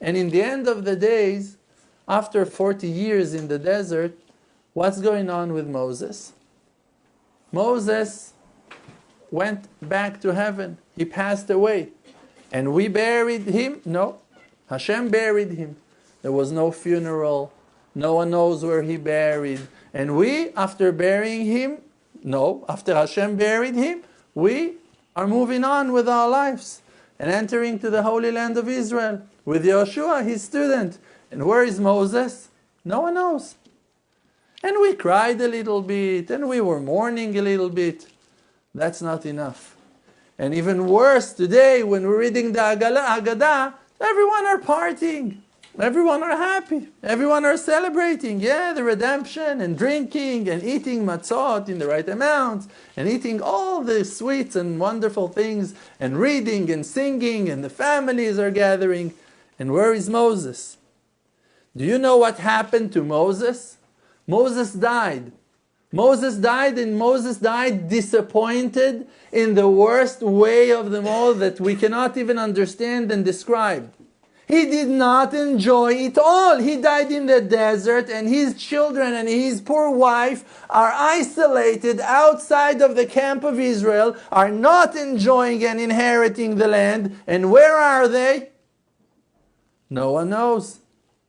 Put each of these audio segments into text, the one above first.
And in the end of the days, after 40 years in the desert, what's going on with Moses? Moses went back to heaven. He passed away. And we buried him? No. Hashem buried him. There was no funeral. No one knows where he buried. And we, after burying him, no, after Hashem buried him, we are moving on with our lives and entering to the Holy Land of Israel with Yoshua, his student. And where is Moses? No one knows. And we cried a little bit, and we were mourning a little bit. That's not enough. And even worse, today, when we're reading the Haggadah, everyone are partying. Everyone are happy. Everyone are celebrating. Yeah, the redemption, and drinking, and eating matzot in the right amounts, and eating all the sweets and wonderful things, and reading and singing, and the families are gathering. And where is Moses? Do you know what happened to Moses? Moses died. Moses died, and Moses died disappointed in the worst way of them all that we cannot even understand and describe. He did not enjoy it all. He died in the desert, and his children and his poor wife are isolated outside of the camp of Israel, are not enjoying and inheriting the land. And where are they? No one knows.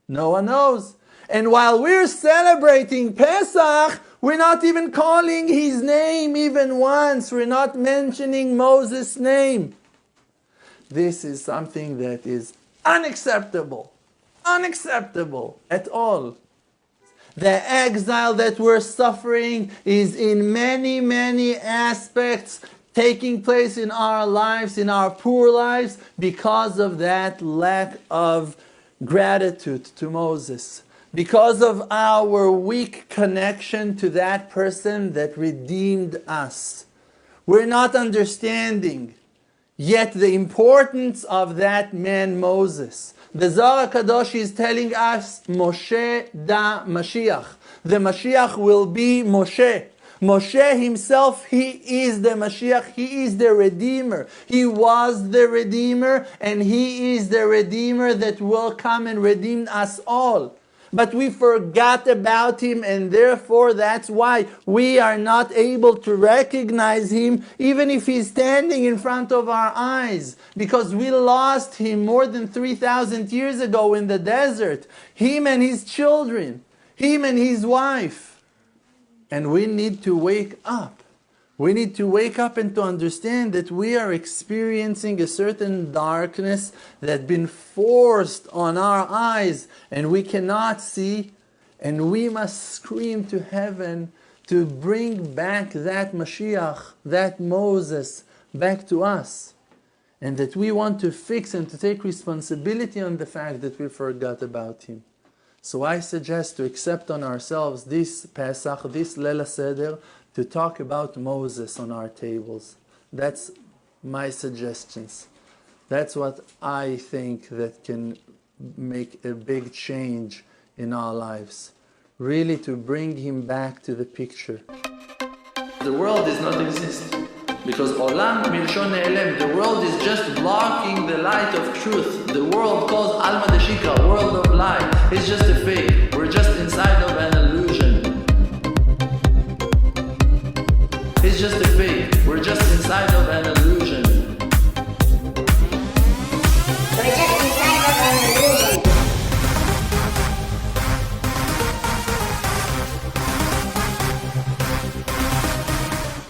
No one knows. And while we're celebrating Pesach, we're not even calling his name even once. We're not mentioning Moses' name. This is something that is unacceptable. Unacceptable at all. The exile that we're suffering is in many, many aspects taking place in our lives, in our poor lives, because of that lack of gratitude to Moses. Because of our weak connection to that person that redeemed us. We're not understanding yet the importance of that man Moses. The Zohar Kadosh is telling us, Moshe da Mashiach. The Mashiach will be Moshe. Moshe himself, he is the Mashiach, he is the Redeemer. He was the Redeemer, and he is the Redeemer that will come and redeem us all. But we forgot about him, and therefore that's why we are not able to recognize him even if he's standing in front of our eyes. Because we lost him more than 3,000 years ago in the desert. Him and his children. Him and his wife. And we need to wake up. We need to wake up and to understand that we are experiencing a certain darkness that's been forced on our eyes and we cannot see, and we must scream to heaven to bring back that Mashiach, that Moses, back to us. And that we want to fix and to take responsibility on the fact that we forgot about him. So I suggest to accept on ourselves this Pesach, this Leil Seder, to talk about Moses on our tables. That's my suggestions. That's what I think that can make a big change in our lives. Really to bring him back to the picture. The world does not exist. Because Olam Milshon Ne'elem, the world is just blocking the light of truth. The world called Alma Deshika, world of lie. It's just a fake. We're just inside of an illusion. It's just a fake. We're just inside of an illusion.